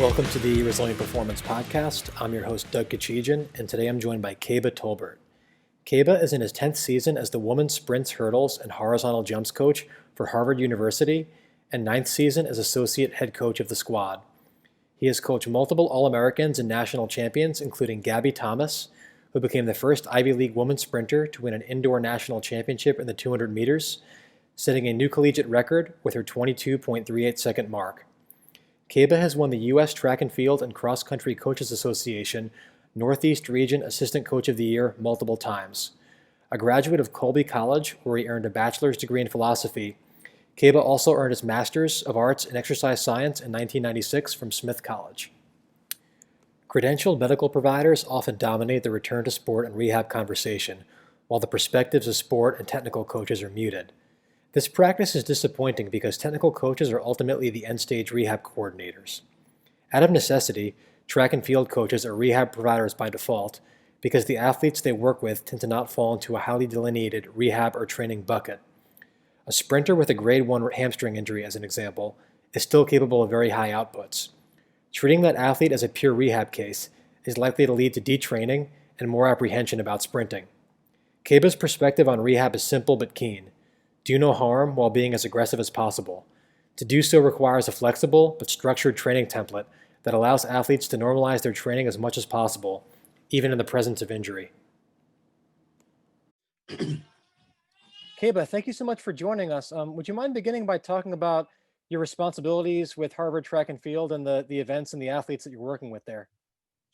Welcome to the Resilient Performance Podcast. I'm your host, Doug Kachigian, and today I'm joined by Kebba Tolbert. Kebba is in his 10th season as the women's sprints, hurdles, and horizontal jumps coach for Harvard University, and 9th season as associate head coach of the squad. He has coached multiple All-Americans and national champions, including Gabby Thomas, who became the first Ivy League women's sprinter to win an indoor national championship in the 200 meters, setting a new collegiate record with her 22.38-second mark. Kebba has won the U.S. Track and Field and Cross Country Coaches Association Northeast Region Assistant Coach of the Year multiple times. A graduate of Colby College, where he earned a bachelor's degree in philosophy, Kebba also earned his Master's of Arts in Exercise Science in 1996 from Smith College. Credentialed medical providers often dominate the return to sport and rehab conversation, while the perspectives of sport and technical coaches are muted. This practice is disappointing because technical coaches are ultimately the end-stage rehab coordinators. Out of necessity, track and field coaches are rehab providers by default because the athletes they work with tend to not fall into a highly delineated rehab or training bucket. A sprinter with a grade 1 hamstring injury, as an example, is still capable of very high outputs. Treating that athlete as a pure rehab case is likely to lead to detraining and more apprehension about sprinting. Kebba's perspective on rehab is simple but keen. Do no harm while being as aggressive as possible. To do so requires a flexible but structured training template that allows athletes to normalize their training as much as possible, even in the presence of injury. Kebba, thank you so much for joining us. Would you mind beginning by talking about your responsibilities with Harvard Track and Field and the events and the athletes that you're working with there?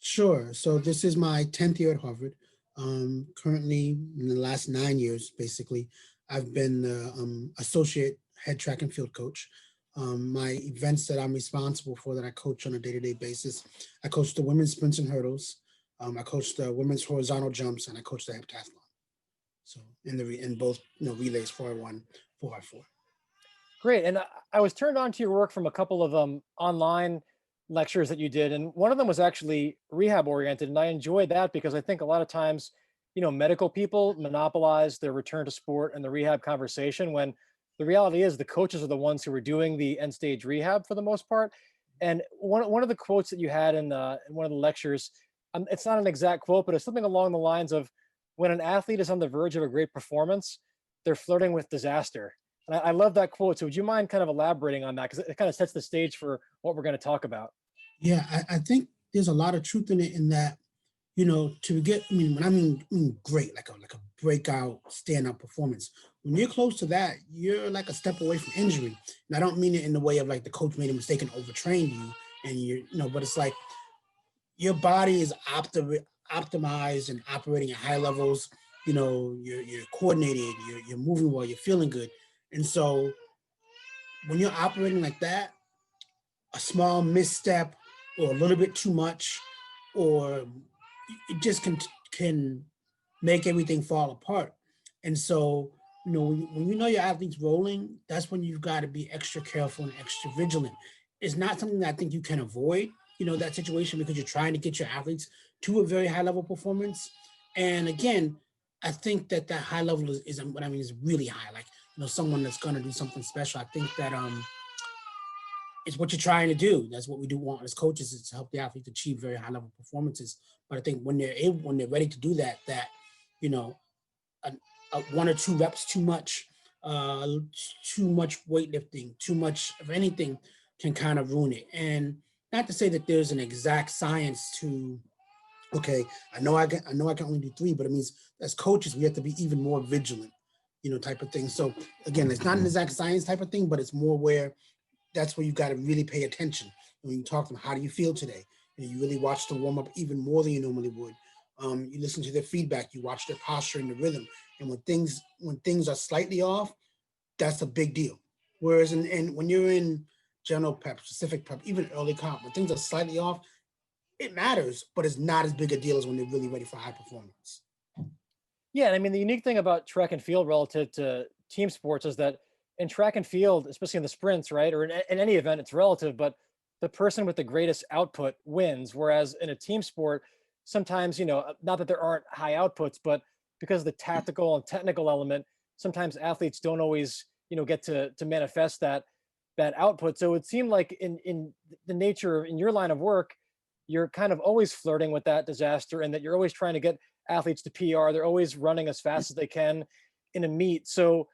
Sure. So this is my 10th year at Harvard. Currently, in the last 9 years, basically, I've been the associate head track and field coach. My events that I'm responsible for that I coach on a day-to-day basis, I coach the women's sprints and hurdles, I coach the women's horizontal jumps, and I coach the heptathlon. So in both relays 4x1, 4x4. Great. And I was turned on to your work from a couple of online lectures that you did, and one of them was actually rehab oriented, and I enjoyed that because I think a lot of times medical people monopolize their return to sport and the rehab conversation when the reality is the coaches are the ones who are doing the end stage rehab for the most part. And one of the quotes that you had in one of the lectures, it's not an exact quote, but it's something along the lines of, when an athlete is on the verge of a great performance, they're flirting with disaster. And I love that quote. So would you mind kind of elaborating on that? Because it kind of sets the stage for what we're going to talk about. Yeah, I think there's a lot of truth in it, in that to get, when I mean great, like a breakout, standout performance. When you're close to that, you're like a step away from injury. And I don't mean it in the way of like the coach made a mistake and overtrained you, and but it's like your body is optimized and operating at high levels. You're coordinated, you're moving well, you're feeling good, and so when you're operating like that, a small misstep or a little bit too much, or it just can make everything fall apart. And so, when you know your athlete's rolling, that's when you've got to be extra careful and extra vigilant. It's not something that I think you can avoid, that situation, because you're trying to get your athletes to a very high level performance. And again, I think that high level is what I mean is really high. Like, someone that's going to do something special. I think that it's what you're trying to do. That's what we do want as coaches, is to help the athletes achieve very high level performances. But I think when they're ready to do that, a 1 or 2 reps too much weightlifting, too much of anything can kind of ruin it. And not to say that there's an exact science to, okay, I know I can only do 3, but it means as coaches, we have to be even more vigilant, type of thing. So again, it's not an exact science type of thing, but it's more where that's where you've got to really pay attention. When you talk to them, how do you feel today? You really watch the warm up even more than you normally would. You listen to their feedback, you watch their posture and the rhythm. And when things are slightly off, that's a big deal. Whereas when you're in general prep, specific prep, even early comp, when things are slightly off, it matters, but it's not as big a deal as when they're really ready for high performance. Yeah, and I mean, the unique thing about track and field relative to team sports is that in track and field, especially in the sprints, right, or in any event, it's relative, but the person with the greatest output wins. Whereas in a team sport, sometimes, not that there aren't high outputs, but because of the tactical and technical element, sometimes athletes don't always, get to manifest that. that output. So it seemed like in the nature in your line of work, you're kind of always flirting with that disaster, and that you're always trying to get athletes to PR. They're always running as fast as they can in a meet. So,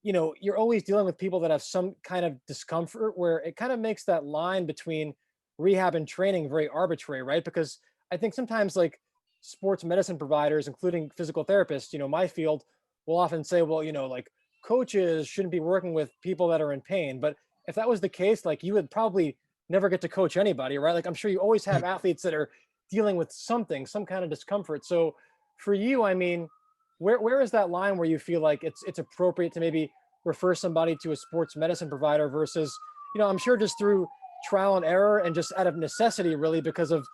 you're always dealing with people that have some kind of discomfort, where it kind of makes that line between rehab and training very arbitrary, right? Because I think sometimes, like, sports medicine providers, including physical therapists, my field, will often say, well, like, coaches shouldn't be working with people that are in pain. But if that was the case, like, you would probably never get to coach anybody, right? Like, I'm sure you always have athletes that are dealing with something, some kind of discomfort. So for you, I mean, where is that line where you feel like it's appropriate to maybe refer somebody to a sports medicine provider versus, I'm sure just through trial and error and just out of necessity, really, because of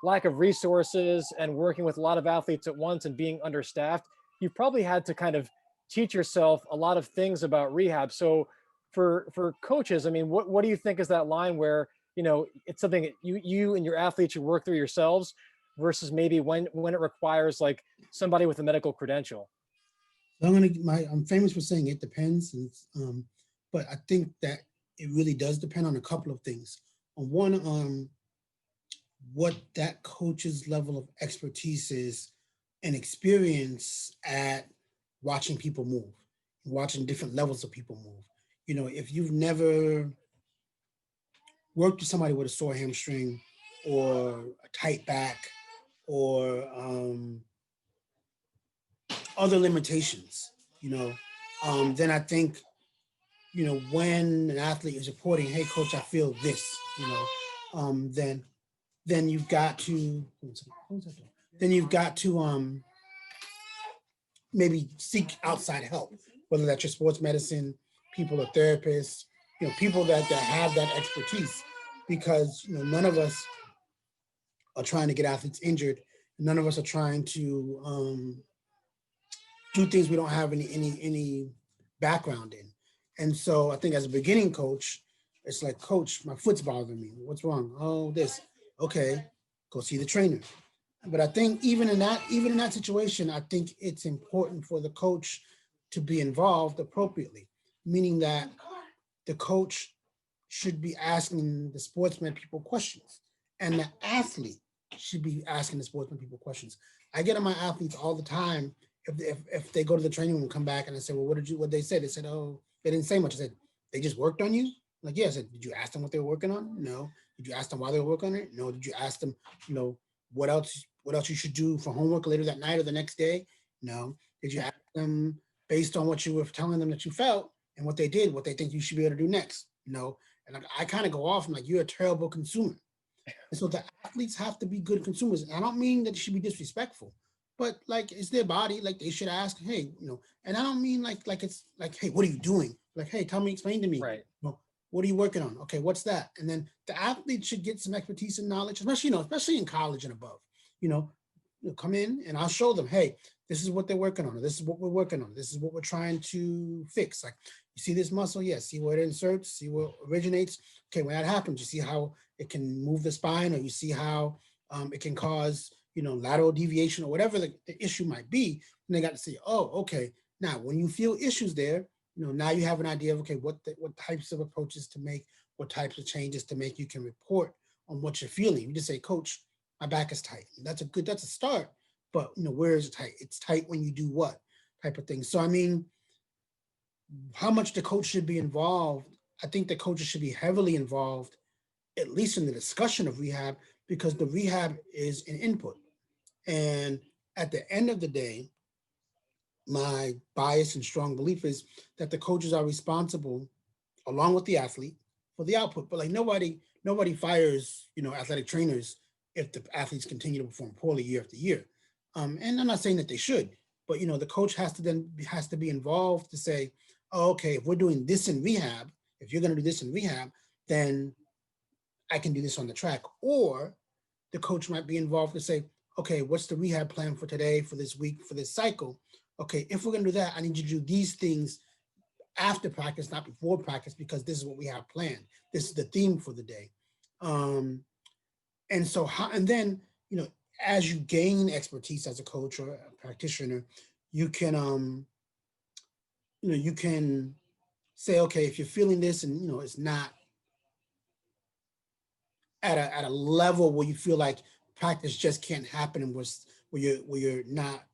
lack of resources and working with a lot of athletes at once and being understaffed, you've probably had to kind of teach yourself a lot of things about rehab. So for coaches, I mean, what do you think is that line where, it's something that you and your athletes should work through yourselves versus maybe when it requires like somebody with a medical credential? I'm famous for saying it depends, and but I think that it really does depend on a couple of things. On one, what that coach's level of expertise is and experience at watching people move, watching different levels of people move. If you've never worked with somebody with a sore hamstring or a tight back or other limitations, then I think, when an athlete is reporting, hey, coach, I feel this, then you've got to, maybe seek outside help, whether that's your sports medicine people or therapists, people that have that expertise, because none of us are trying to get athletes injured. None of us are trying to do things we don't have any background in. And so I think as a beginning coach, it's like, coach, my foot's bothering me. What's wrong? Oh, this. Okay, go see the trainer. But I think even in that situation, I think it's important for the coach to be involved appropriately, meaning that the coach should be asking the sportsman people questions, and the athlete should be asking the sportsman people questions. I get on my athletes all the time if they go to the training room and come back and I say, well, what they said? They said, oh, they didn't say much. I said, they just worked on you? I'm like, yeah. I said, did you ask them what they were working on? No. Did you ask them why they were working on it? No. Did you ask them, what else you should do for homework later that night or the next day? No. Did you ask them based on what you were telling them that you felt and what they did, what they think you should be able to do next? No. And I kind of go off, I'm like, you're a terrible consumer. And so the athletes have to be good consumers. And I don't mean that it should be disrespectful, but like, it's their body. Like, they should ask, hey, and I don't mean like it's like, hey, what are you doing? Like, hey, explain to me. Right. What are you working on? Okay, what's that? And then the athlete should get some expertise and knowledge, especially in college and above. Come in and I'll show them, hey, this is what they're working on. Or this is what we're working on. This is what we're trying to fix. Like, you see this muscle? Yes. See where it inserts, see where it originates. Okay, when that happens, you see how it can move the spine, or you see how it can cause, lateral deviation or whatever the issue might be. And they got to say, oh, okay. Now, when you feel issues there, now you have an idea of, okay, what types of approaches to make, what types of changes to make. You can report on what you're feeling. You just say, coach, my back is tight. That's a start. But, where is it tight? It's tight when you do what type of thing. So, I mean, how much the coach should be involved? I think the coaches should be heavily involved, at least in the discussion of rehab, because the rehab is an input. And at the end of the day, my bias and strong belief is that the coaches are responsible, along with the athlete, for the output. But like, nobody fires, athletic trainers if the athletes continue to perform poorly year after year. And I'm not saying that they should, but the coach has to be involved to say, oh, okay, if we're doing this in rehab, if you're going to do this in rehab, then I can do this on the track. Or the coach might be involved to say, okay, what's the rehab plan for today, for this week, for this cycle? Okay, if we're going to do that, I need you to do these things after practice, not before practice, because this is what we have planned. This is the theme for the day. And so, then, as you gain expertise as a coach or a practitioner, you can, you can say, okay, if you're feeling this and it's not at a level where you feel like practice just can't happen and where you're not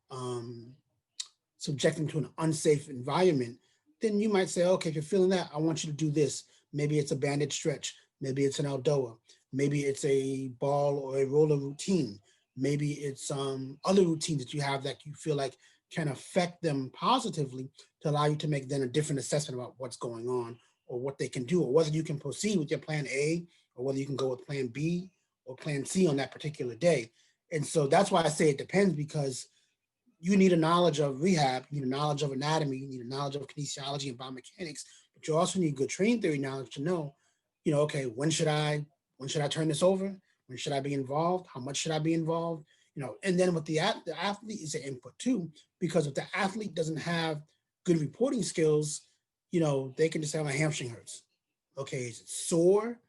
subjecting to an unsafe environment, then you might say, okay, if you're feeling that, I want you to do this. Maybe it's a banded stretch. Maybe it's an Aldoa. Maybe it's a ball or a roller routine. Maybe it's other routines that you have that you feel like can affect them positively to allow you to make then a different assessment about what's going on or what they can do, or whether you can proceed with your plan A or whether you can go with plan B or plan C on that particular day. And so that's why I say it depends, because you need a knowledge of rehab, you need a knowledge of anatomy, you need a knowledge of kinesiology and biomechanics, but you also need good training theory knowledge to know, okay, when should I turn this over? When should I be involved? How much should I be involved? And then with the athlete is an input too, because if the athlete doesn't have good reporting skills, they can just say my hamstring hurts. Okay, is it sore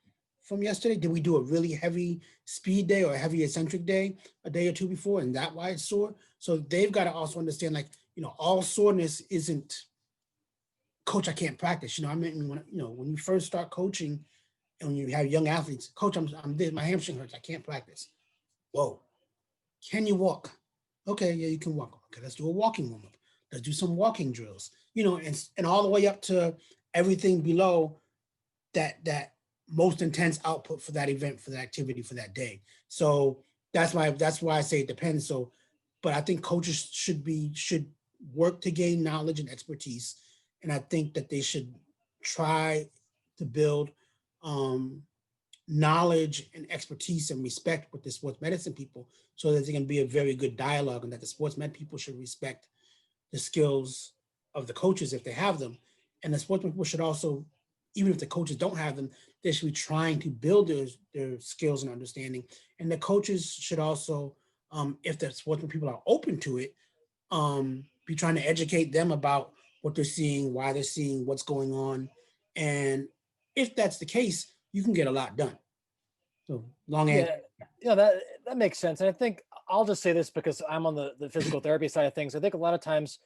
from yesterday? Did we do a really heavy speed day or a heavy eccentric day a day or two before, and that why it's sore? So they've got to also understand, like, all soreness isn't, coach, I can't practice. I mean, when you first start coaching and when you have young athletes, coach, I'm this, my hamstring hurts, I can't practice. Whoa, can you walk? Okay, yeah, you can walk. Okay, let's do a walking warm up. Let's do some walking drills. And all the way up to everything below that most intense output for that event, for that activity, for that day. So that's why I say it depends. So, but I think coaches should work to gain knowledge and expertise, and I think that they should try to build um, knowledge and expertise and respect with the sports medicine people, so that there can be a very good dialogue, and that the sports med people should respect the skills of the coaches if they have them, and the sports people should also, even if the coaches don't have them, they should be trying to build their skills and understanding. And the coaches should also, if the sports people are open to it, be trying to educate them about what they're seeing, why they're seeing, what's going on. And if that's the case, you can get a lot done. So long answer. Yeah, that makes sense. And I think I'll just say this because I'm on the physical therapy side of things. I think a lot of times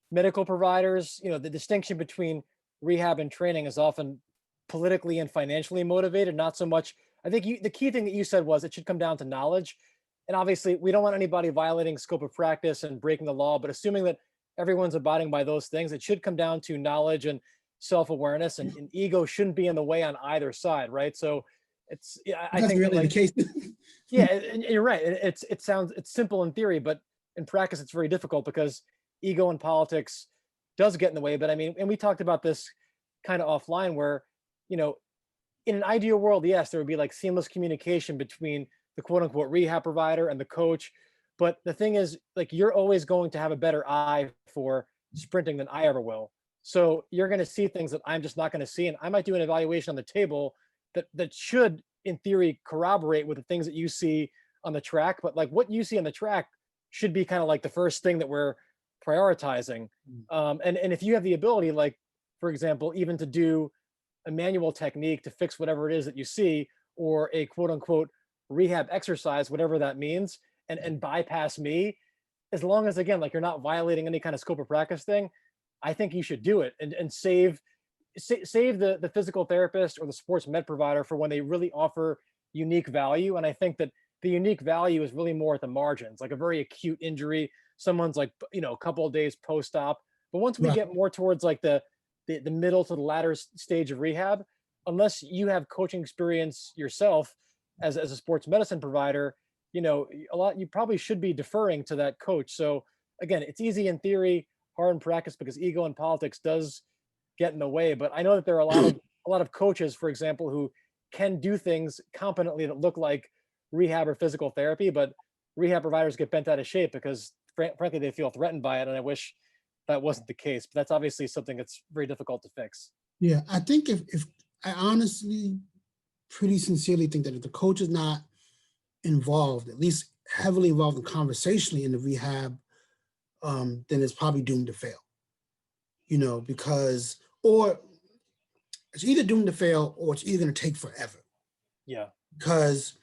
medical providers, the distinction between rehab and training is often politically and financially motivated, not so much. I think the key thing that you said was it should come down to knowledge. And obviously, we don't want anybody violating scope of practice and breaking the law, but assuming that everyone's abiding by those things, it should come down to knowledge and self-awareness, and ego shouldn't be in the way on either side, right? So I That's think that, really the like, case. yeah, and you're right. It's simple in theory, but in practice, it's very difficult because ego in politics does get in the way. But I mean, and we talked about this kind of offline, where you know, in an ideal world, yes, there would be like seamless communication between the quote unquote rehab provider and the coach. But the thing is, like, you're always going to have a better eye for sprinting than I ever will. So you're going to see things that I'm just not going to see, and I might do an evaluation on the table that should, in theory, corroborate with the things that you see on the track. But like what you see on the track should be kind of like the first thing that we're prioritizing. And if you have the ability, like for example, even to do a manual technique to fix whatever it is that you see, or a quote unquote rehab exercise, whatever that means, and bypass me, as long as, again, like, you're not violating any kind of scope of practice thing, I think you should do it, and save the physical therapist or the sports med provider for when they really offer unique value. And I think that the unique value is really more at the margins, like a very acute injury, someone's like, a couple of days post-op. But once we Right. get more towards like the middle to the latter stage of rehab, unless you have coaching experience yourself as a sports medicine provider, you probably should be deferring to that coach. So again, it's easy in theory, hard in practice, because ego and politics does get in the way. But I know that there are a lot of coaches, for example, who can do things competently that look like rehab or physical therapy, but rehab providers get bent out of shape because frankly they feel threatened by it. And I wish that wasn't the case, but that's obviously something that's very difficult to fix. Yeah, I think if I honestly, pretty sincerely think that if the coach is not involved, at least heavily involved in conversationally in the rehab, then it's probably doomed to fail. Because or it's either doomed to fail or it's either going to take forever. Yeah. Because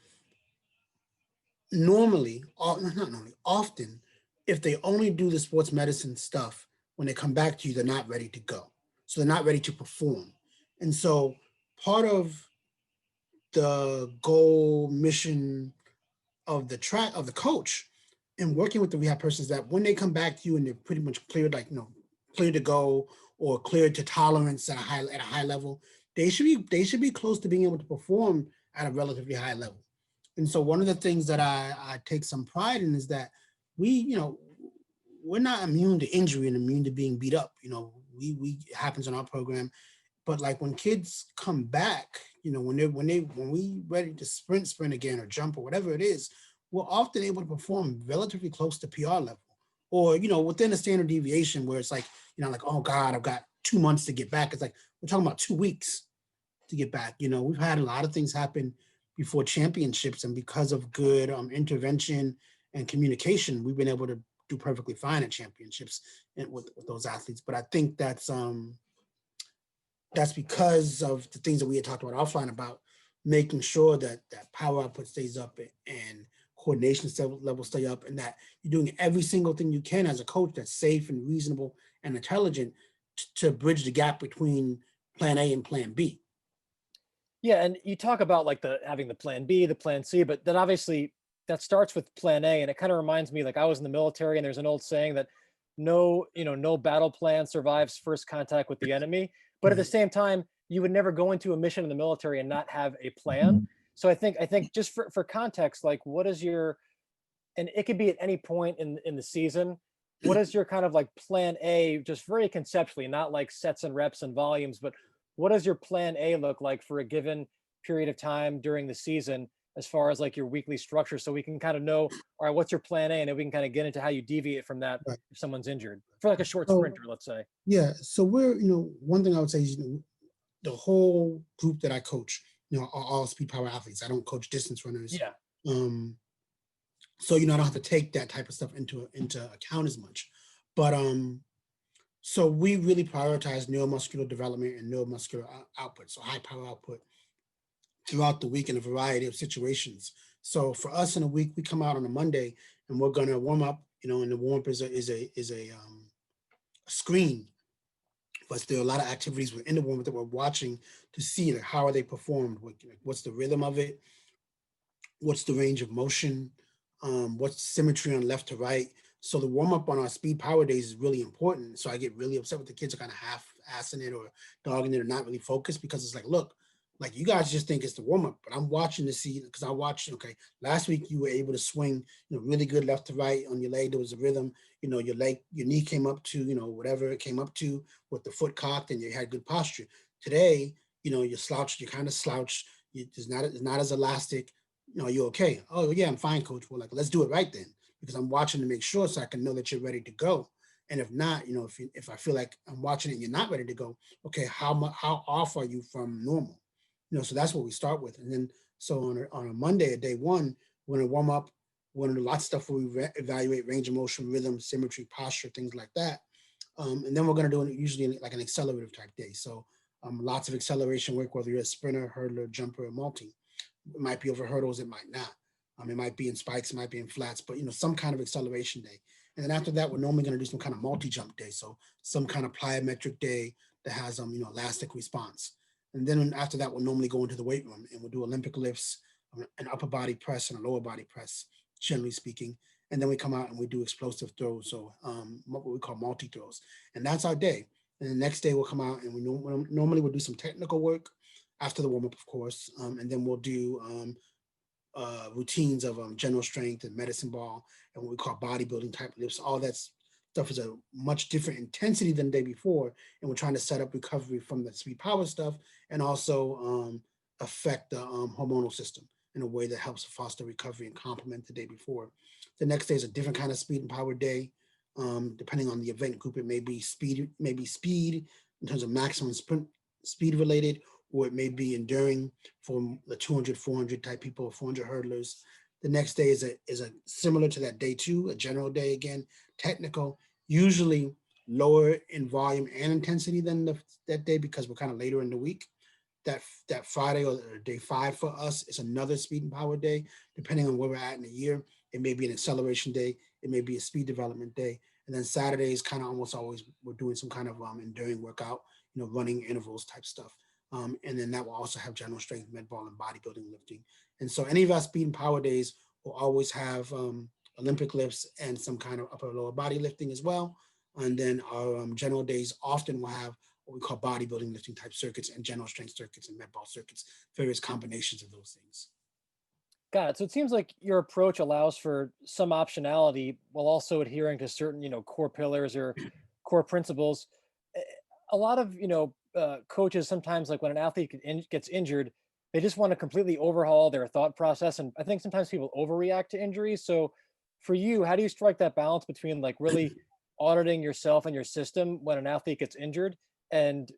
normally, not normally, often, if they only do the sports medicine stuff, when they come back to you, they're not ready to go. So they're not ready to perform. And so part of the goal mission of the coach and working with the rehab person is that when they come back to you and they're pretty much cleared, like, cleared to go or cleared to tolerance at a high level, they should be close to being able to perform at a relatively high level. And so one of the things that I take some pride in is that we're not immune to injury and immune to being beat up. We it happens in our program, but like when kids come back, when we ready to sprint again or jump or whatever it is, we're often able to perform relatively close to PR level, or within a standard deviation where it's like, like, oh God, I've got 2 months to get back. It's like we're talking about 2 weeks to get back. We've had a lot of things happen before championships, and because of good intervention and communication, we've been able to do perfectly fine at championships and with those athletes. But I think that's because of the things that we had talked about offline about making sure that power output stays up and coordination level stay up, and that you're doing every single thing you can as a coach that's safe and reasonable and intelligent to bridge the gap between plan A and plan B. Yeah, and you talk about like the having the plan B, the plan C, but then obviously that starts with plan A, and it kind of reminds me like I was in the military, and there's an old saying that no battle plan survives first contact with the enemy. But at the Right. same time, you would never go into a mission in the military and not have a plan. So I think just for context, like what is your, and it could be at any point in the season, what is your kind of like plan A, just very conceptually, not like sets and reps and volumes, but what does your plan A look like for a given period of time during the season as far as like your weekly structure, so we can kind of know, all right, what's your plan A, and then we can kind of get into how you deviate from that Right. if someone's injured for like a short So sprinter, let's say. yeah, so we're one thing I would say is the whole group that I coach, are all speed power athletes. I don't coach distance runners. Yeah. Um, so I don't have to take that type of stuff into account as much. But so we really prioritize neuromuscular development and neuromuscular output, so high power output throughout the week in a variety of situations. So for us in a week, we come out on a Monday and we're gonna warm up, and the warm up is a screen, but there are a lot of activities within the warm up that we're watching to see like how are they performed, what's the rhythm of it, what's the range of motion, what's the symmetry on left to right. So the warm up on our speed power days is really important. So I get really upset with the kids are kind of half assing it or dogging it or not really focused, because it's like, look, like you guys just think it's the warm up, but I'm watching to see, because I watched, okay, last week you were able to swing, really good left to right on your leg. There was a rhythm, your knee came up to, whatever it came up to with the foot cocked and you had good posture. Today, you're slouched, you're kind of slouched. It's not as elastic. Are you okay? Oh yeah, I'm fine, coach. Well, like, let's do it right then, because I'm watching to make sure so I can know that you're ready to go. And if not, if I feel like I'm watching it and you're not ready to go, okay, how off are you from normal? So that's what we start with. And then so on a Monday at day one, we're gonna warm up. We're gonna do lots of stuff where we evaluate range of motion, rhythm, symmetry, posture, things like that. And then we're gonna do it usually like an accelerative type day. So lots of acceleration work, whether you're a sprinter, hurdler, jumper, or multi. It might be over hurdles, it might not. It might be in spikes, it might be in flats, but some kind of acceleration day. And then after that, we're normally going to do some kind of multi-jump day. So some kind of plyometric day that has elastic response. And then after that, we'll normally go into the weight room and we'll do Olympic lifts, an upper body press and a lower body press, generally speaking. And then we come out and we do explosive throws, so what we call multi throws. And that's our day. And the next day we'll come out and we normally we'll do some technical work after the warm up, of course, and then we'll do routines of general strength and medicine ball and what we call bodybuilding type lifts. All that stuff is a much different intensity than the day before, and we're trying to set up recovery from the speed power stuff and also affect the hormonal system in a way that helps foster recovery and complement the day before. The next day is a different kind of speed and power day. Depending on the event group, it may be speed in terms of maximum sprint speed related, or it may be enduring for the 200, 400 type people, 400 hurdlers. The next day is a similar to that day two, a general day again, technical, usually lower in volume and intensity than that day because we're kind of later in the week. That Friday or day five for us is another speed and power day, depending on where we're at in the year. It may be an acceleration day, it may be a speed development day. And then Saturday is kind of almost always we're doing some kind of enduring workout, running intervals type stuff. And then that will also have general strength, med ball, and bodybuilding lifting. And so any of our speed and power days will always have Olympic lifts and some kind of upper lower body lifting as well. And then our general days often will have what we call bodybuilding lifting type circuits and general strength circuits and med ball circuits, various combinations of those things. Got it. So it seems like your approach allows for some optionality while also adhering to certain, core pillars or core principles. Eh, A lot of, coaches sometimes, like when an athlete gets injured, they just want to completely overhaul their thought process. And I think sometimes people overreact to injuries. So for you, how do you strike that balance between like really auditing yourself and your system when an athlete gets injured and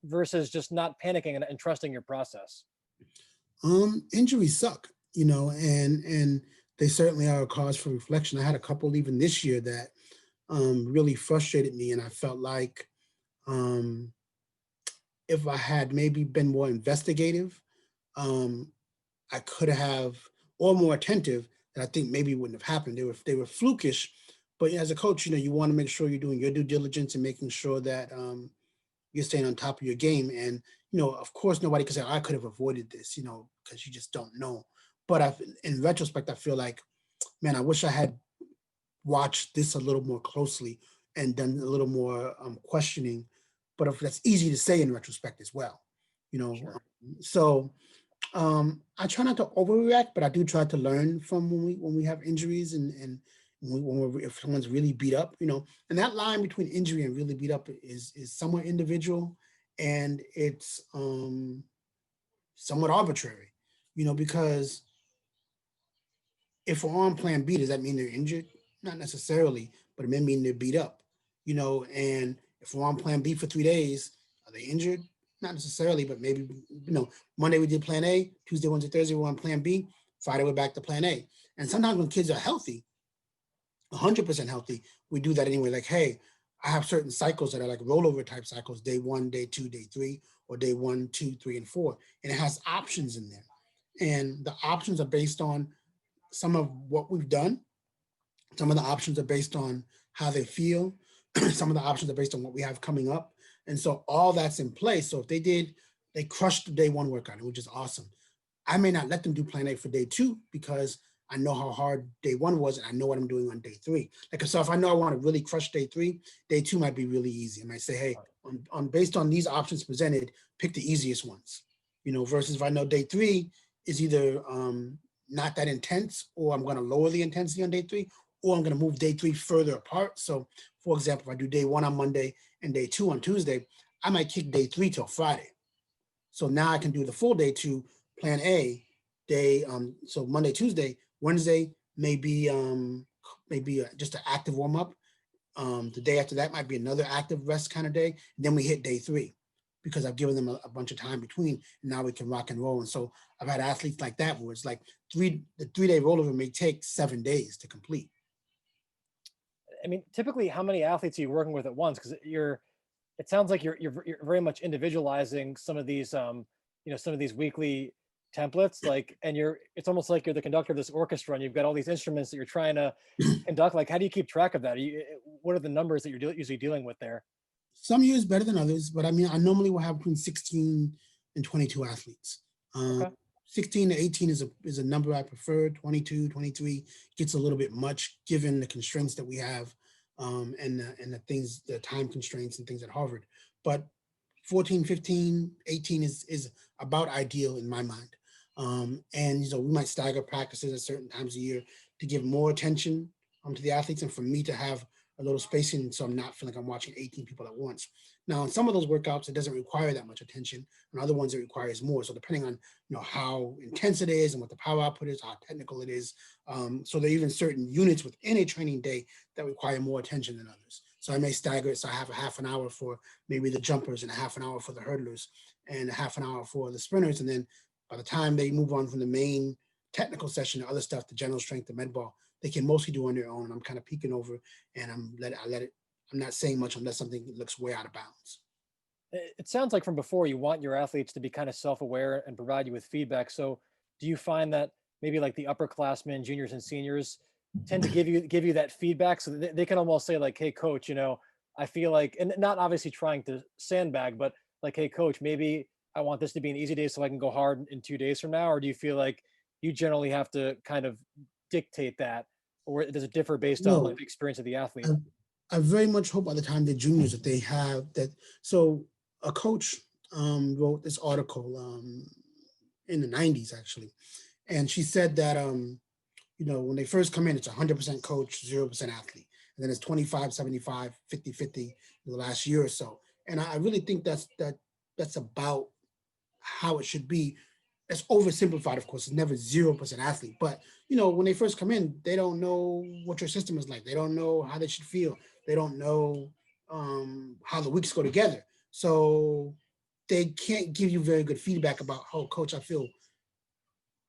versus just not panicking and trusting your process? Injuries suck, and they certainly are a cause for reflection. I had a couple even this year that really frustrated me, and I felt like um, if I had maybe been more investigative, um, I could have, or more attentive, that I think maybe wouldn't have happened. They were flukish, but as a coach, you want to make sure you're doing your due diligence and making sure that you're staying on top of your game. And of course, nobody can say I could have avoided this, because you just don't know. But in retrospect, I feel like, man, I wish I had watched this a little more closely and done a little more questioning. But if that's easy to say in retrospect as well, you know. Sure. So I try not to overreact, but I do try to learn from when we have injuries and if someone's really beat up, and that line between injury and really beat up is somewhat individual, and it's somewhat arbitrary, because if we're on plan B, does that mean they're injured? Not necessarily, but it may mean they're beat up, and if we're on plan B for 3 days, are they injured? Not necessarily, but maybe, Monday we did plan A, Tuesday, Wednesday, Thursday, we're on plan B, Friday we're back to plan A. And sometimes when kids are healthy, 100% healthy, we do that anyway. Like, hey, I have certain cycles that are like rollover type cycles, day 1, day 2, day 3, or day 1, 2, 3, and 4. And it has options in there. And the options are based on some of what we've done. Some of the options are based on how they feel. Some of the options are based on what we have coming up. And so all that's in place. So if they crushed the day 1 workout, which is awesome. I may not let them do plan A for day 2 because I know how hard day 1 was and I know what I'm doing on day 3. Like, so if I know I want to really crush day 3, day 2 might be really easy. I might say, hey, on based on these options presented, pick the easiest ones, versus if I know day 3 is either not that intense, or I'm going to lower the intensity on day 3, or I'm going to move day 3 further apart. So for example, if I do day 1 on Monday and day 2 on Tuesday, I might kick day 3 till Friday. So now I can do the full day 2 plan A day. So Monday, Tuesday, Wednesday maybe just an active warm up. The day after that might be another active rest kind of day. And then we hit day 3 because I've given them a bunch of time between, and now we can rock and roll. And so I've had athletes like that where it's like the 3-day rollover may take 7 days to complete. I mean, typically, how many athletes are you working with at once? Because it sounds like you're very much individualizing some of these, some of these weekly templates. Like, and it's almost like you're the conductor of this orchestra, and you've got all these instruments that you're trying to conduct. Like, how do you keep track of that? What are the numbers that you're usually dealing with there? Some years better than others, but I mean, I normally will have between 16 and 22 athletes. Okay. 16 to 18 is a number I prefer. 22, 23 gets a little bit much given the constraints that we have, and the time constraints and things at Harvard. But 14, 15, 18 is about ideal in my mind. And we might stagger practices at certain times a year to give more attention to the athletes, and for me to have a little spacing, so I'm not feeling like I'm watching 18 people at once. Now, in some of those workouts, it doesn't require that much attention, and other ones it requires more. So depending on how intense it is and what the power output is, how technical it is. So there are even certain units within a training day that require more attention than others. So I may stagger it. So I have a half an hour for maybe the jumpers and a half an hour for the hurdlers and a half an hour for the sprinters. And then by the time they move on from the main technical session to other stuff, the general strength, the med ball, they can mostly do on their own. I'm kind of peeking over, and I'm not saying much unless something looks way out of bounds. It sounds like from before you want your athletes to be kind of self-aware and provide you with feedback. So do you find that maybe like the upperclassmen, juniors and seniors tend to give you that feedback so that they can almost say like, hey coach, I feel like, and not obviously trying to sandbag, but like, hey, coach, maybe I want this to be an easy day so I can go hard in 2 days from now? Or do you feel like you generally have to kind of dictate that, or does it differ based on like No, the experience of the I, athlete? I very much hope by the time they're juniors that they have that. So a coach wrote this article in the 90s actually, and she said that when they first come in, it's 100% coach, 0% athlete. And then it's 25, 75, 50, 50 in the last year or so. And I really think that's about how it should be. It's oversimplified, of course. It's never 0% athlete. But when they first come in, they don't know what your system is like. They don't know how they should feel. They don't know how the weeks go together. So they can't give you very good feedback about, oh, coach, I feel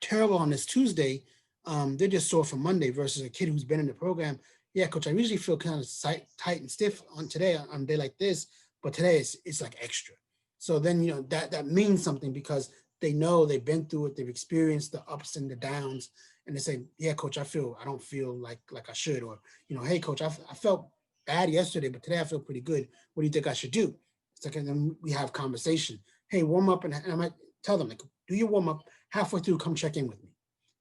terrible on this Tuesday. They're just sore from Monday versus a kid who's been in the program. Yeah, coach, I usually feel kind of tight and stiff on today on a day like this, but today it's like extra. So then that means something because they know they've been through it, they've experienced the ups and the downs, and they say, yeah, coach, I don't feel like I should, or hey, coach, I felt bad yesterday, but today I feel pretty good. What do you think I should do? It's like, and then we have conversation. Hey, warm up, and I might tell them like, do your warm up halfway through, come check in with me.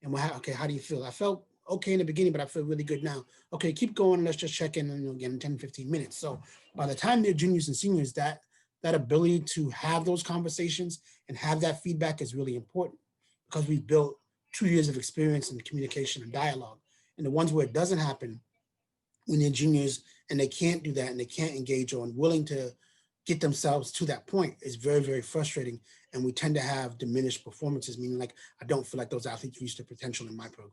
And okay, how do you feel? I felt okay in the beginning, but I feel really good now. Okay, keep going. Let's just check in again in 10, 15 minutes. So by the time they're juniors and seniors, that ability to have those conversations and have that feedback is really important because we've built 2 years of experience in communication and dialogue. And the ones where it doesn't happen, when they're juniors and they can't do that and they can't engage or unwilling to get themselves to that point is very, very frustrating. And we tend to have diminished performances, meaning like I don't feel like those athletes reach their potential in my program.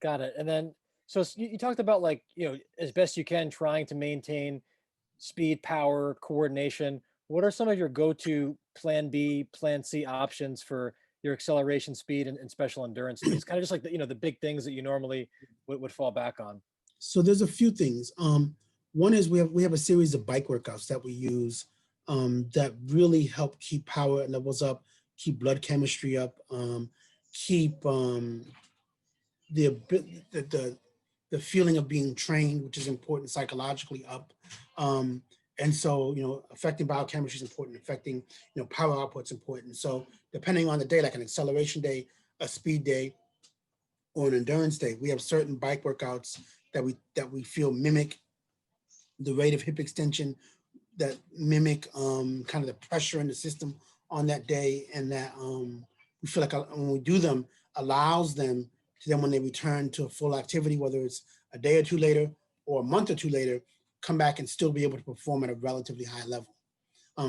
Got it. And then, so you talked about like, as best you can, trying to maintain speed, power, coordination. What are some of your go-to plan B, plan C options for your acceleration speed and special endurance days? Kind of just like the big things that you normally would fall back on. So there's a few things. One is we have a series of bike workouts that we use that really help keep power levels up, keep blood chemistry up, keep the, the the feeling of being trained, which is important psychologically up. Um, and so, affecting biochemistry is important, affecting, power output is important. So depending on the day, like an acceleration day, a speed day, or an endurance day, we have certain bike workouts that we feel mimic the rate of hip extension, that mimic kind of the pressure in the system on that day, and that we feel like when we do them, allows them to then when they return to full activity, whether it's a day or two later or a month or two later, come back and still be able to perform at a relatively high level.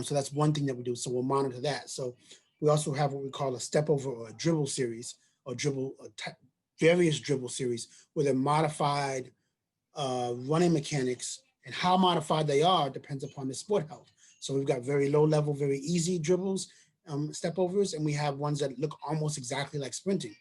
So that's one thing that we do. So we'll monitor that. So we also have what we call a step over or a dribble series, or various dribble series, where they're modified running mechanics, and how modified they are depends upon the sport health. So we've got very low level, very easy dribbles, step overs, and we have ones that look almost exactly like sprinting.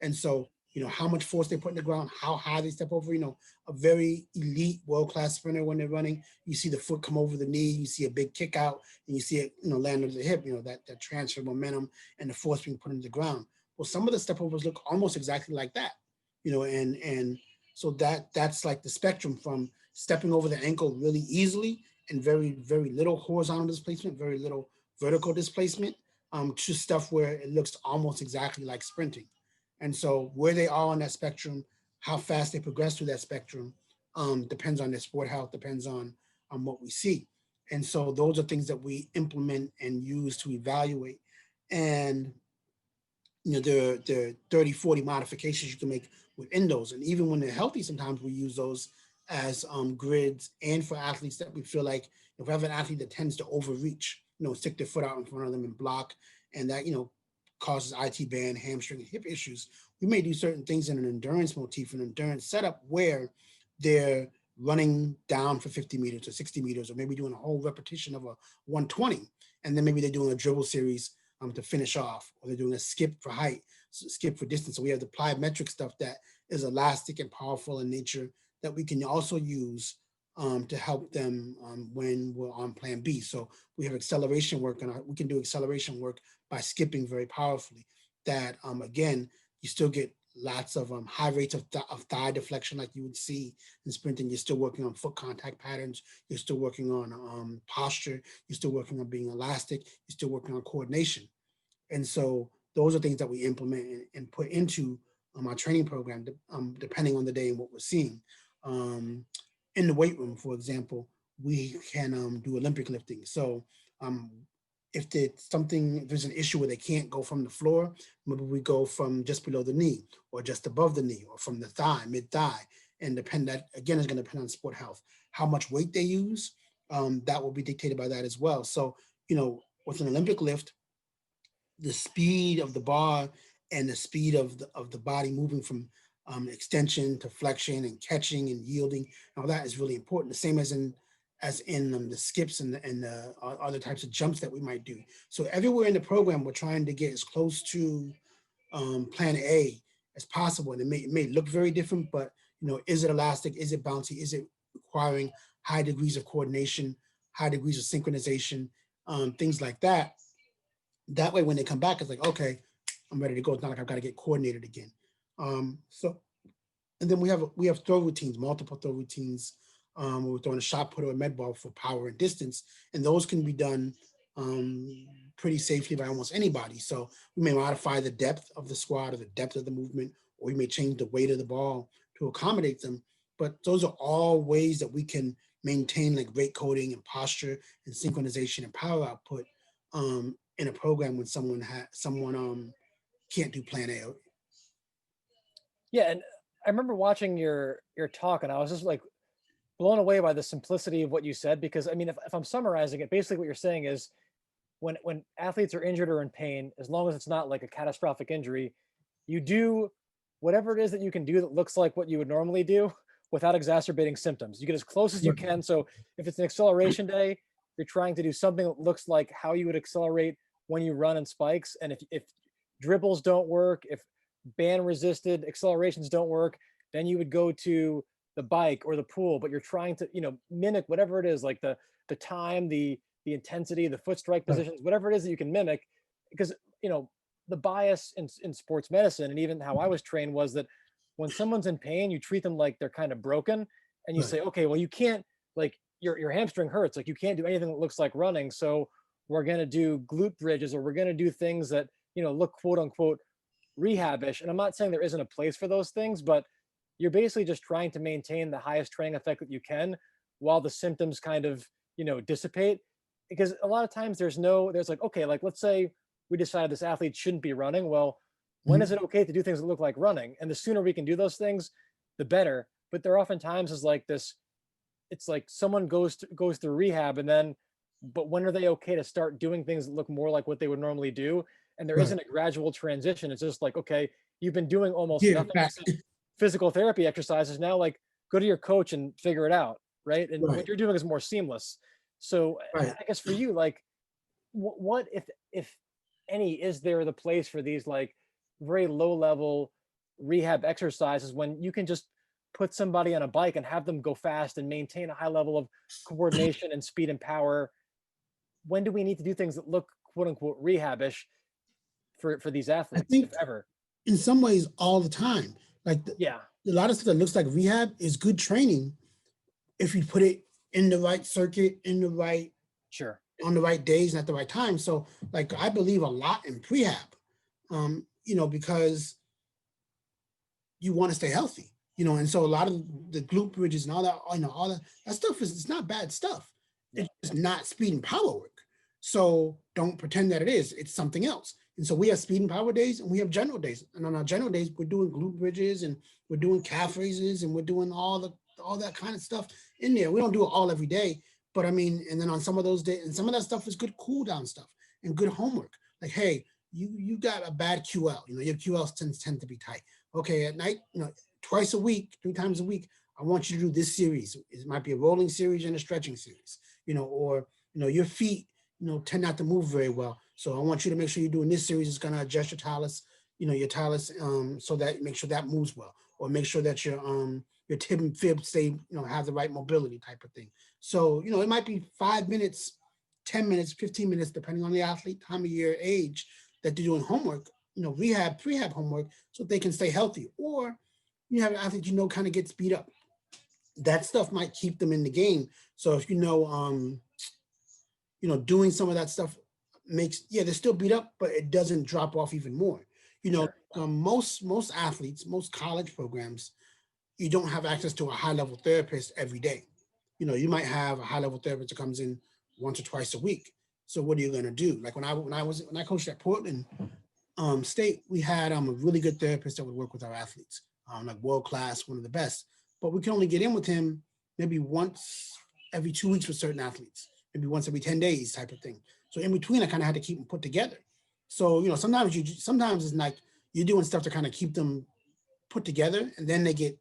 And so, how much force they put in the ground, how high they step over, a very elite world-class sprinter when they're running, you see the foot come over the knee, you see a big kick out, and you see it, land under the hip, that transfer momentum and the force being put into the ground. Well, some of the step overs look almost exactly like that, and so that's like the spectrum from stepping over the ankle really easily and very, very little horizontal displacement, very little vertical displacement, to stuff where it looks almost exactly like sprinting. And so where they are on that spectrum, how fast they progress through that spectrum, depends on their sport health, depends on what we see. And so those are things that we implement and use to evaluate. And there are 30, 40 modifications you can make within those. And even when they're healthy, sometimes we use those as grids, and for athletes that we feel like if we have an athlete that tends to overreach, stick their foot out in front of them and block, and that, causes IT band, hamstring, and hip issues, we may do certain things in an endurance motif, an endurance setup where they're running down for 50 meters or 60 meters, or maybe doing a whole repetition of a 120. And then maybe they're doing a dribble series to finish off, or they're doing a skip for height, skip for distance. So we have the plyometric stuff that is elastic and powerful in nature that we can also use to help them when we're on plan B. So we have acceleration work, and we can do acceleration work by skipping very powerfully. That again, you still get lots of high rates of thigh deflection, like you would see in sprinting. You're still working on foot contact patterns. You're still working on posture. You're still working on being elastic. You're still working on coordination. And so those are things that we implement and put into our training program, depending on the day and what we're seeing. Um, in the weight room, for example, we can do Olympic lifting. So um, if there's an issue where they can't go from the floor, maybe we go from just below the knee or just above the knee or from the thigh, mid thigh. And that again is going to depend on sport health. How much weight they use, that will be dictated by that as well. So, with an Olympic lift, the speed of the bar and the speed of the body moving from extension to flexion and catching and yielding, all that is really important. The same as in the skips and the other types of jumps that we might do. So everywhere in the program, we're trying to get as close to plan A as possible. And it may look very different, but is it elastic? Is it bouncy? Is it requiring high degrees of coordination, high degrees of synchronization, things like that? That way, when they come back, it's like, okay, I'm ready to go. It's not like I've got to get coordinated again. So, and then we have throw routines, multiple throw routines. We're throwing a shot put or a med ball for power and distance, and those can be done pretty safely by almost anybody. So we may modify the depth of the squat or the depth of the movement, or we may change the weight of the ball to accommodate them. But those are all ways that we can maintain like rate coding and posture and synchronization and power output in a program when someone can't do plan A. Yeah, and I remember watching your talk, and I was just like blown away by the simplicity of what you said. Because I mean, if I'm summarizing it, basically what you're saying is when athletes are injured or in pain, as long as it's not like a catastrophic injury, you do whatever it is that you can do that looks like what you would normally do without exacerbating symptoms. You get as close as you can. So if it's an acceleration day, you're trying to do something that looks like how you would accelerate when you run in spikes. And if dribbles don't work, if band resisted accelerations don't work, then you would go to the bike or the pool, but you're trying to, mimic whatever it is, like the time, the intensity, the foot strike Right. positions, whatever it is that you can mimic. Because, the bias in sports medicine and even how I was trained was that when someone's in pain, you treat them like they're kind of broken, and you Right. say, okay, well, you can't, like, your hamstring hurts, like you can't do anything that looks like running, so we're going to do glute bridges, or we're going to do things that look quote unquote rehab-ish. And I'm not saying there isn't a place for those things, but you're basically just trying to maintain the highest training effect that you can while the symptoms kind of dissipate. Because a lot of times there's like, okay, like let's say we decided this athlete shouldn't be running. Well, when is Mhm. it okay to do things that look like running? And the sooner we can do those things, the better. But there oftentimes is like this, it's like someone goes through rehab, and then, but when are they okay to start doing things that look more like what they would normally do? And there Right. isn't a gradual transition. It's just like, okay, you've been doing almost Yeah. nothing Back. except physical therapy exercises. Now, like, go to your coach and figure it out, right? And what Right. you're doing is more seamless. So Right. I guess for you, like, what if any is there the place for these like very low level rehab exercises when you can just put somebody on a bike and have them go fast and maintain a high level of coordination and speed and power? When do we need to do things that look quote unquote rehabish for these I athletes, if think ever? in some ways all the time, like Yeah, a lot of stuff that looks like rehab is good training if you put it in the right circuit, sure. on the right days and at the right time. So like I believe a lot in prehab, because you want to stay healthy, and so a lot of the glute bridges and all that, that stuff it's not bad stuff. Yeah. It's just not speed and power work. So don't pretend that it is. It's something else. And so we have speed and power days and we have general days. And on our general days, we're doing glute bridges and we're doing calf raises and we're doing all that kind of stuff in there. We don't do it all every day, but I mean, and then on some of those days, and some of that stuff is good cool down stuff and good homework. Like, hey, you got a bad QL. Your QLs tend to be tight. Okay, at night, twice a week, 3 times a week, I want you to do this series. It might be a rolling series and a stretching series, or your feet, tend not to move very well. So I want you to make sure you're doing this series. It's going to adjust your talus, so that make sure that moves well, or make sure that your tib and fib stay, have the right mobility type of thing. So, it might be 5 minutes, 10 minutes, 15 minutes, depending on the athlete, time of year, age that they're doing homework, rehab, prehab homework so they can stay healthy. Or you have an athlete, kind of gets beat up. That stuff might keep them in the game. So if doing some of that stuff makes, they're still beat up, but it doesn't drop off even more. Sure. Most athletes, most college programs, you don't have access to a high level therapist every day. You might have a high level therapist that comes in once or twice a week. So what are you going to do? Like when I coached at Portland State, we had a really good therapist that would work with our athletes, like world class, one of the best. But we can only get in with him maybe once every 2 weeks with certain athletes, maybe once every 10 days type of thing. So in between, I kind of had to keep them put together. So sometimes it's like you're doing stuff to kind of keep them put together, and then they get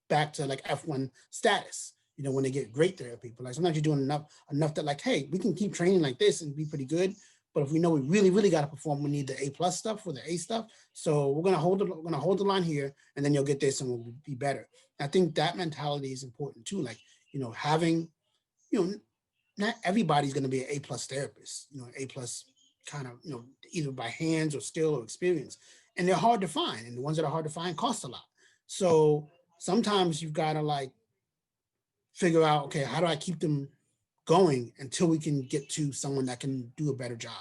back to like F1 status. When they get great therapy. But like sometimes you're doing enough that like, hey, we can keep training like this and be pretty good. But if we know we really, really got to perform, we need the A+ stuff or the A stuff. So we're gonna hold the line here, and then you'll get this, and we'll be better. I think that mentality is important too. Like having, not everybody's gonna be an A+ therapist. A+ kind of either by hands or skill or experience, and they're hard to find. And the ones that are hard to find cost a lot. So sometimes you've got to like figure out, okay, how do I keep them going until we can get to someone that can do a better job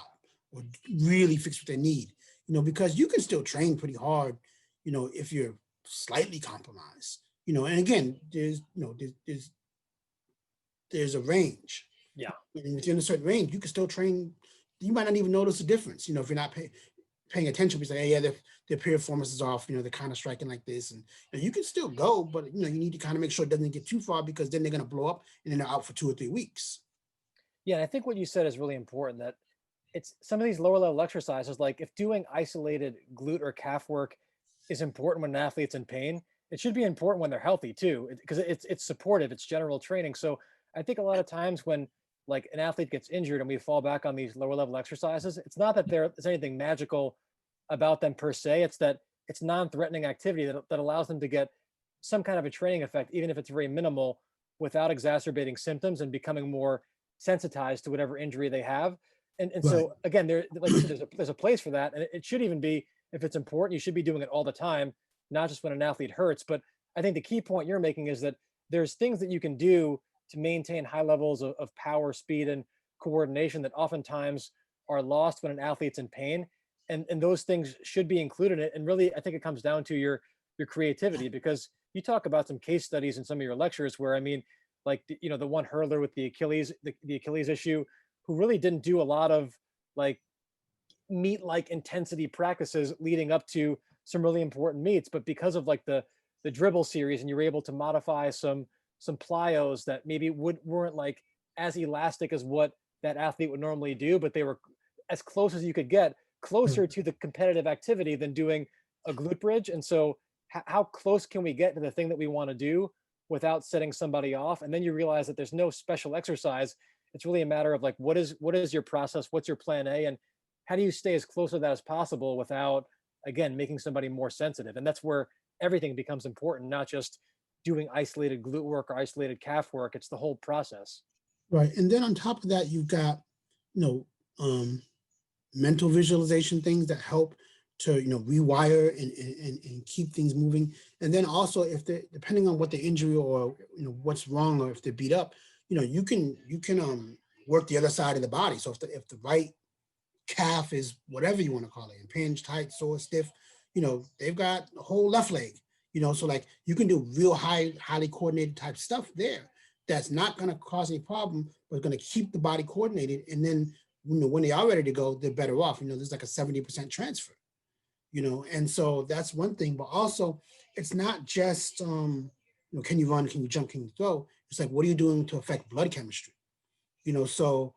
or really fix what they need, because you can still train pretty hard, if you're slightly compromised, and again, there's a range. Yeah. And within a certain range, you can still train. You might not even notice the difference, if you're not paying attention. We say, hey, yeah, their performance is off, they're kind of striking like this. And you can still go, but you need to kind of make sure it doesn't get too far, because then they're going to blow up and then they're out for 2 or 3 weeks. Yeah, and I think what you said is really important, that it's some of these lower level exercises, like if doing isolated glute or calf work is important when an athlete's in pain, it should be important when they're healthy too, because it's supportive, it's general training. So I think a lot of times when like an athlete gets injured and we fall back on these lower level exercises, it's not that there's anything magical about them per se. It's that it's non-threatening activity that allows them to get some kind of a training effect, even if it's very minimal, without exacerbating symptoms and becoming more sensitized to whatever injury they have. And Right. so again, like you said, there's a place for that, and it should even be, if it's important, you should be doing it all the time, not just when an athlete hurts. But I think the key point you're making is that there's things that you can do to maintain high levels of power, speed, and coordination that oftentimes are lost when an athlete's in pain. And those things should be included in it. And really, I think it comes down to your creativity, because you talk about some case studies in some of your lectures where, I mean, like, the one hurler with the Achilles issue, who really didn't do a lot of like meet-like intensity practices leading up to some really important meets, but because of like the dribble series, and you were able to modify some plyos that maybe weren't like as elastic as what that athlete would normally do, but they were as close as you could get, closer to the competitive activity than doing a glute bridge. And so how close can we get to the thing that we want to do without setting somebody off? And then you realize that there's no special exercise. It's really a matter of like, what is your process? What's your plan A? And how do you stay as close to that as possible without, again, making somebody more sensitive? And that's where everything becomes important, not just doing isolated glute work or isolated calf work. It's the whole process. Right. And then on top of that, you've got, you know, mental visualization things that help to, rewire and keep things moving. And then also, if they, depending on what the injury or, what's wrong, or if they're beat up, you can work the other side of the body. So if the right calf is whatever you want to call it, impinged, tight, sore, stiff, they've got a whole left leg, so like you can do real highly coordinated type stuff there that's not going to cause any problem, but going to keep the body coordinated. And then, when they are ready to go, they're better off. There's like a 70% transfer, and so that's one thing. But also, it's not just, can you run, can you jump, can you throw? It's like, what are you doing to affect blood chemistry? So,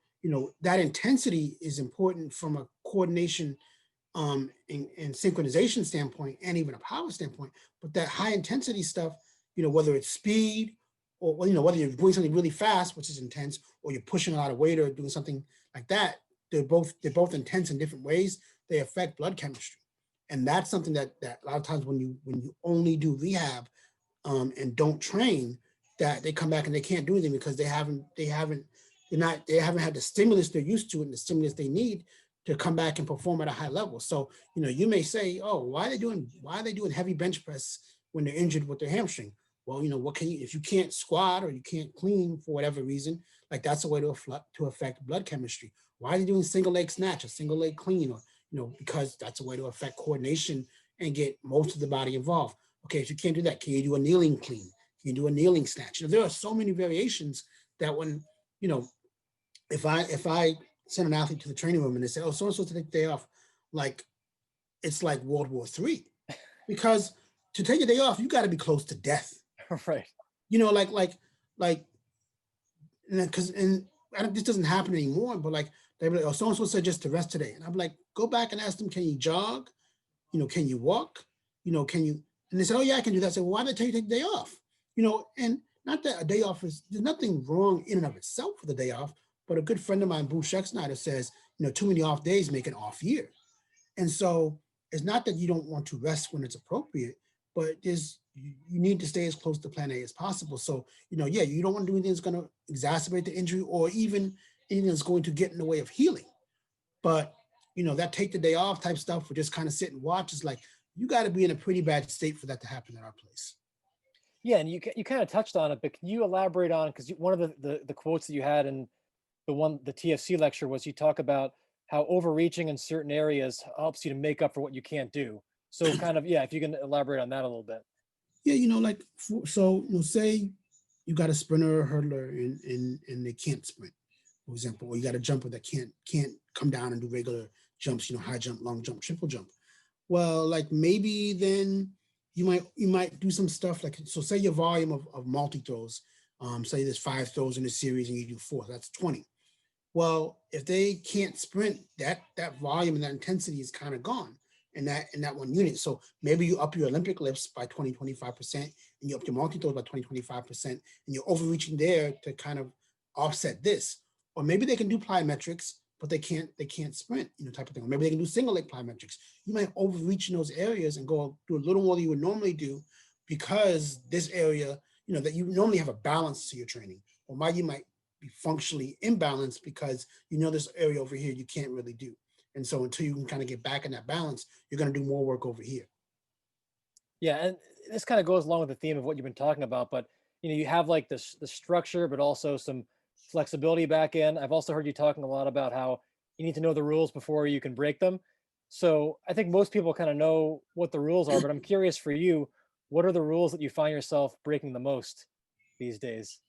that intensity is important from a coordination and synchronization standpoint, and even a power standpoint. But that high intensity stuff, whether it's speed or, whether you're doing something really fast, which is intense, or you're pushing a lot of weight or doing something like that, they're both intense in different ways. They affect blood chemistry. And that's something that a lot of times when you only do rehab and don't train, that they come back and they can't do anything because they haven't had the stimulus they're used to and the stimulus they need to come back and perform at a high level. So, you may say, oh, why are they doing heavy bench press when they're injured with their hamstring? Well, what can you, if you can't squat or you can't clean for whatever reason, like that's a way to affect blood chemistry. Why are they doing single leg snatch, a single leg clean, or, because that's a way to affect coordination and get most of the body involved. Okay, if you can't do that, can you do a kneeling clean? Can you do a kneeling snatch? There are so many variations that when, you know, if I send an athlete to the training room and they say, oh, so and so to take the day off, like it's like World War III. Because to take a day off, you got to be close to death. Right. Like, because this doesn't happen anymore. But like they be like, oh, so and so said just to rest today, and I'm like, go back and ask them, can you jog? Can you walk? Can you? And they said, oh yeah, I can do that. I said, well, why did I tell you to take the day off? And not that a day off there's nothing wrong in and of itself with a day off, but a good friend of mine, Bruce Schexnayder, says, too many off days make an off year. And so it's not that you don't want to rest when it's appropriate, but you need to stay as close to plan A as possible. So, yeah, you don't want to do anything that's going to exacerbate the injury or even anything that's going to get in the way of healing. But, that take the day off type stuff or just kind of sit and watch is like, you got to be in a pretty bad state for that to happen in our place. Yeah, and you kind of touched on it, but can you elaborate on, because one of the quotes that you had in the TFC lecture was you talk about how overreaching in certain areas helps you to make up for what you can't do. So kind of, yeah, if you can elaborate on that a little bit. Yeah, say you got a sprinter or hurdler and they can't sprint, for example, or you got a jumper that can't come down and do regular jumps, high jump, long jump, triple jump. Well, like maybe then you might do some stuff like, so say your volume of multi throws, say there's 5 throws in a series and you do 4, that's 20. Well, if they can't sprint, that volume and that intensity is kind of gone in that one unit. So maybe you up your Olympic lifts by 20-25%, and you up your multi throws by 20-25%, and you're overreaching there to kind of offset this. Or maybe they can do plyometrics, but they can't sprint, type of thing. Or maybe they can do single leg plyometrics. You might overreach in those areas and go do a little more than you would normally do because this area, that you normally have a balance to your training. Or you might be functionally imbalanced because this area over here you can't really do. And so until you can kind of get back in that balance, you're going to do more work over here. Yeah, and this kind of goes along with the theme of what you've been talking about, but you have like this the structure, but also some flexibility back in. I've also heard you talking a lot about how you need to know the rules before you can break them. So I think most people kind of know what the rules are, but I'm curious for you, what are the rules that you find yourself breaking the most these days?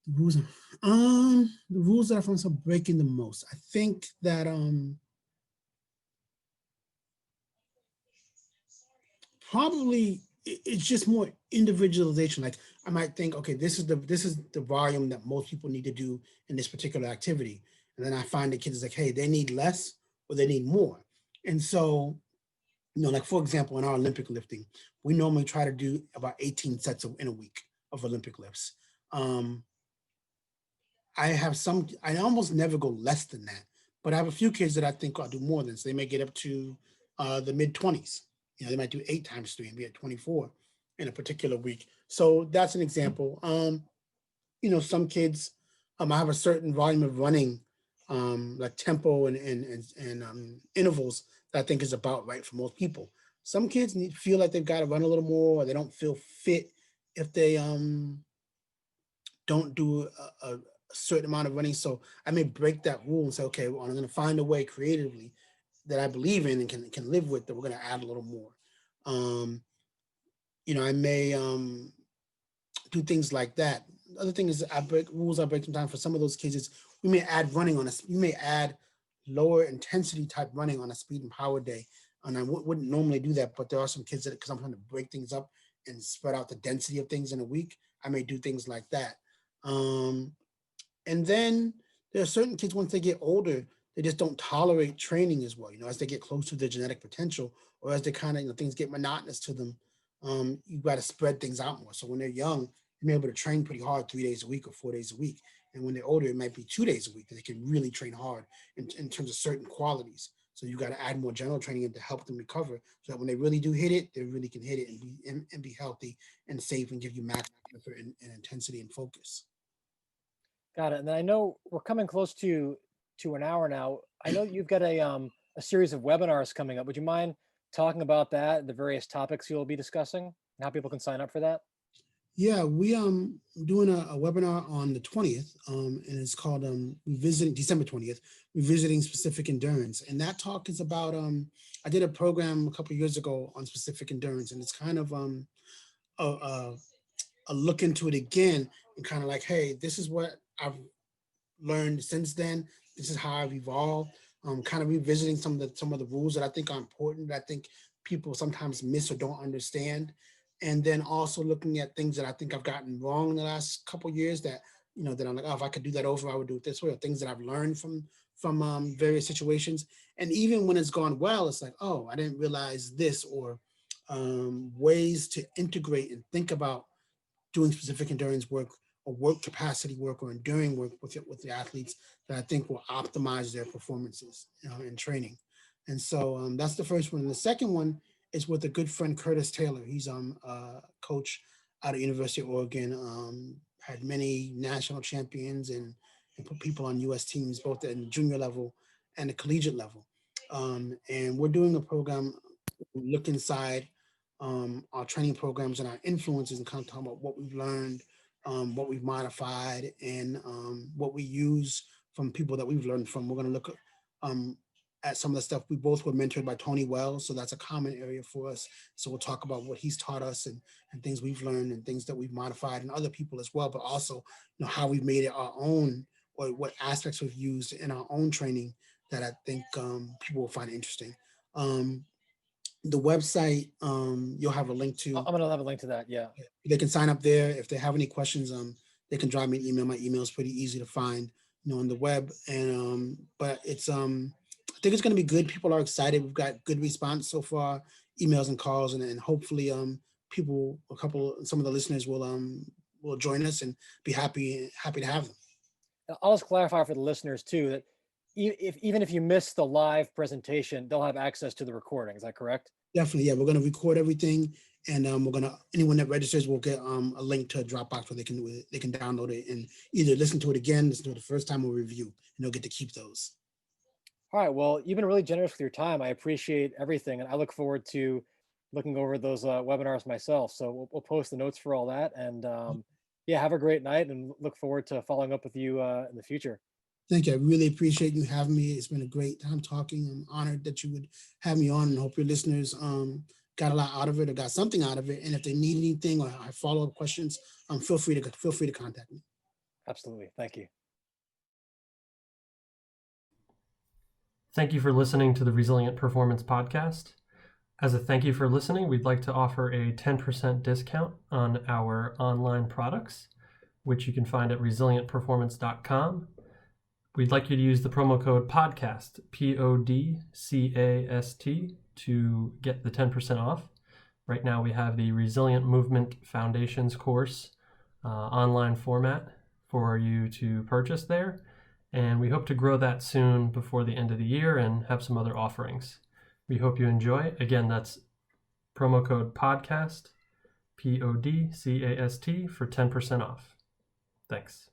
The rules, the rules that I find myself breaking the most. I think that probably it's just more individualization. Like I might think, okay, this is the volume that most people need to do in this particular activity, and then I find the kids like, hey, they need less or they need more. And so, like for example, in our Olympic lifting, we normally try to do about 18 sets in a week of Olympic lifts. I almost never go less than that, but I have a few kids that I think I'll do more than, so they may get up to the mid 20s. They might do 8 times 3 and be at 24 in a particular week. So that's an example. Some kids, I have a certain volume of running, like tempo and intervals that I think is about right for most people. Some kids feel like they've got to run a little more, or they don't feel fit if they don't do a certain amount of running. So I may break that rule and say, okay, well, I'm going to find a way creatively that I believe in and can live with, that we're going to add a little more. I may do things like that. The other thing is I break sometimes for some of those kids is we may add running we may add lower intensity type running on a speed and power day. And I wouldn't normally do that, but there are some kids that, because I'm trying to break things up and spread out the density of things in a week, I may do things like that. And then there are certain kids, once they get older, they just don't tolerate training as well. As they get close to their genetic potential, or as they kind of, things get monotonous to them, you've got to spread things out more. So when they're young, they may be able to train pretty hard 3 days a week or 4 days a week. And when they're older, it might be 2 days a week that they can really train hard in terms of certain qualities. So you got to add more general training in to help them recover, so that when they really do hit it, they really can hit it and be healthy and safe and give you maximum effort and intensity and focus. Got it. And then I know we're coming close to an hour now. I know you've got a series of webinars coming up. Would you mind talking about that, the various topics you'll be discussing, and how people can sign up for that? Yeah, we doing a webinar on the 20th, and it's called revisiting December 20th, revisiting specific endurance. And that talk is about I did a program a couple of years ago on specific endurance, and it's kind of a, a, a look into it again and kind of like, hey, this is what I've learned since then. This is how I've evolved. Kind of revisiting some of the rules that I think are important, that I think people sometimes miss or don't understand. And then also looking at things that I think I've gotten wrong in the last couple of years that, that I'm like, oh, if I could do that over, I would do it this way, or things that I've learned from various situations. And even when it's gone well, it's like, oh, I didn't realize this, or ways to integrate and think about doing specific endurance work or work capacity work or enduring work with the athletes that I think will optimize their performances in training. And so that's the first one. And the second one is with a good friend, Curtis Taylor. He's a coach out of University of Oregon, had many national champions and put people on US teams, both at the junior level and the collegiate level. And we're doing a program, look inside our training programs and our influences and kind of talk about what we've learned, what we've modified, and what we use from people that we've learned from. We're going to look at some of the stuff. We both were mentored by Tony Wells, so that's a common area for us. So we'll talk about what he's taught us and things we've learned and things that we've modified and other people as well, but also how we've made it our own, or what aspects we've used in our own training that I think people will find interesting. The website, you'll have a link to. I'm going to have a link to that. Yeah. They can sign up there. If they have any questions, they can drop me an email. My email is pretty easy to find, on the web. And but it's I think it's going to be good. People are excited. We've got good response so far, emails and calls, and hopefully people, some of the listeners will join us and be happy to have them. I'll just clarify for the listeners too that even if you miss the live presentation, they'll have access to the recording. Is that correct? Definitely, yeah. We're going to record everything, and anyone that registers will get a link to a Dropbox where they can download it and either listen to it again, listen to it the first time, or review, and they'll get to keep those. All right. Well, you've been really generous with your time. I appreciate everything, and I look forward to looking over those webinars myself. So we'll post the notes for all that, and yeah, have a great night, and look forward to following up with you in the future. Thank you. I really appreciate you having me. It's been a great time talking. I'm honored that you would have me on, and hope your listeners got a lot out of it or got something out of it. And if they need anything or have follow-up questions, feel free to contact me. Absolutely. Thank you. Thank you for listening to the Resilient Performance Podcast. As a thank you for listening, we'd like to offer a 10% discount on our online products, which you can find at resilientperformance.com. We'd like you to use the promo code PODCAST, PODCAST, to get the 10% off. Right now we have the Resilient Movement Foundations course online format for you to purchase there. And we hope to grow that soon before the end of the year and have some other offerings. We hope you enjoy. Again, that's promo code PODCAST, PODCAST, for 10% off. Thanks.